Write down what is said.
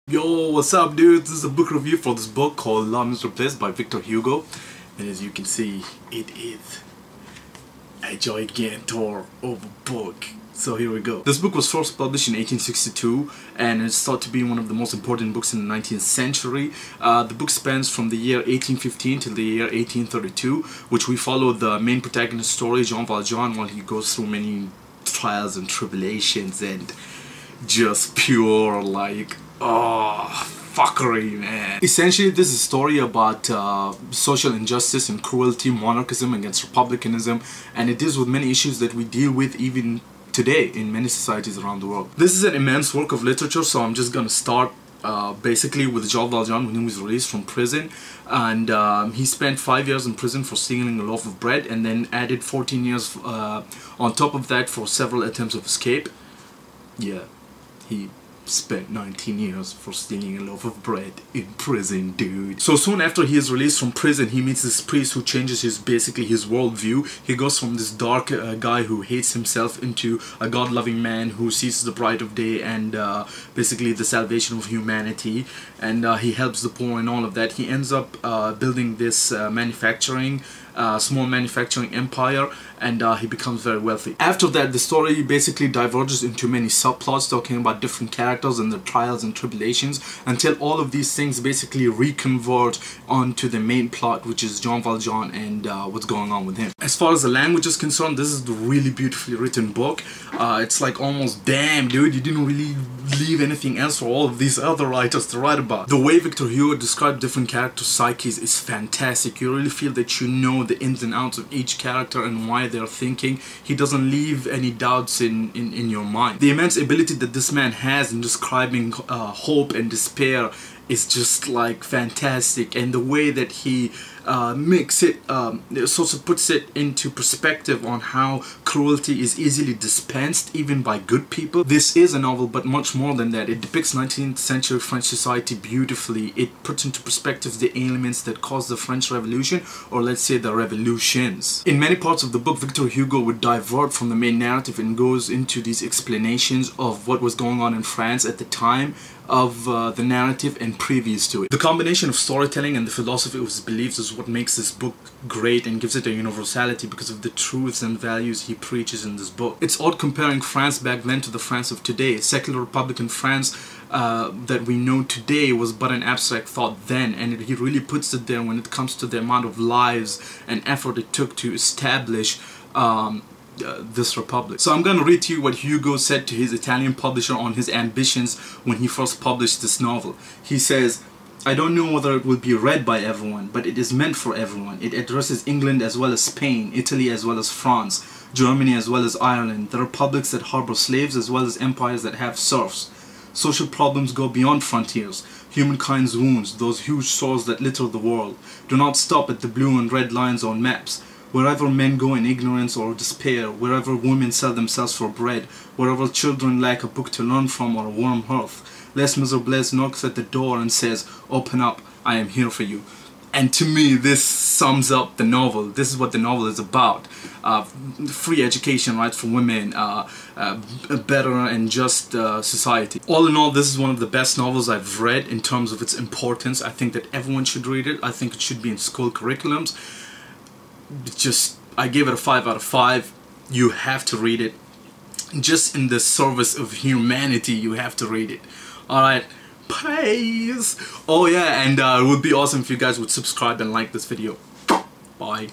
Yo, what's up dudes? This is a book review for this book called Love is Replaced by Victor Hugo. And as you can see, it is a gigantor of a book. So here we go. This book was first published in 1862 and it's thought to be one of the most important books in the 19th century. The book spans from the year 1815 to the year 1832, which we follow the main protagonist's story, Jean Valjean, while he goes through many trials and tribulations and just pure fuckery, man. Essentially, this is a story about social injustice and cruelty, monarchism against republicanism, and it deals with many issues that we deal with even today in many societies around the world. This is an immense work of literature, so I'm just gonna start basically with Jean Valjean when he was released from prison, and he spent 5 years in prison for stealing a loaf of bread, and then added 14 years on top of that for several attempts of escape. Yeah, he spent 19 years for stealing a loaf of bread in prison, dude. So soon after he is released from prison, he meets this priest who changes his worldview. He goes from this dark guy who hates himself into a God-loving man who sees the bright of day and basically the salvation of humanity, and he helps the poor and all of that. He ends up building this small manufacturing empire, and he becomes very wealthy. After that, the story basically diverges into many subplots talking about different characters and their trials and tribulations, until all of these things basically reconvert onto the main plot, which is Jean Valjean and what's going on with him. As far as the language is concerned, this is a really beautifully written book. It's like almost, damn dude, you didn't really leave anything else for all of these other writers to write about. The way Victor Hugo described different character psyches is fantastic. You really feel that you know the ins and outs of each character and why they're thinking. He doesn't leave any doubts in your mind. The immense ability that this man has in describing hope and despair is just like fantastic, and the way that he makes it, sort of puts it into perspective on how cruelty is easily dispensed even by good people. This is a novel, but much more than that. It depicts 19th century French society beautifully. It puts into perspective the elements that caused the French Revolution, or let's say the revolutions. In many parts of the book, Victor Hugo would divert from the main narrative and goes into these explanations of what was going on in France at the time of the narrative and previous to it. The combination of storytelling and the philosophy of his beliefs is what makes this book great and gives it a universality because of the truths and values he preaches in this book. It's odd comparing France back then to the France of today. Secular Republican France that we know today was but an abstract thought then, and he really puts it there when it comes to the amount of lives and effort it took to establish this republic. So I'm gonna read to you what Hugo said to his Italian publisher on his ambitions when he first published this novel. He says, "I don't know whether it will be read by everyone, but it is meant for everyone. It addresses England as well as Spain, Italy as well as France, Germany as well as Ireland, the republics that harbor slaves as well as empires that have serfs. Social problems go beyond frontiers. Humankind's wounds, those huge sores that litter the world, do not stop at the blue and red lines on maps. Wherever men go in ignorance or despair, wherever women sell themselves for bread, wherever children lack a book to learn from or a warm hearth, Les Miserables knocks at the door and says, 'Open up, I am here for you.'" And to me, this sums up the novel. This is what the novel is about. Free education, rights for women, a better and just society. All in all, this is one of the best novels I've read in terms of its importance. I think that everyone should read it. I think it should be in school curriculums. I gave it a 5 out of 5. You have to read it. Just in the service of humanity, you have to read it. Alright, peace. Oh yeah, and it would be awesome if you guys would subscribe and like this video. Bye.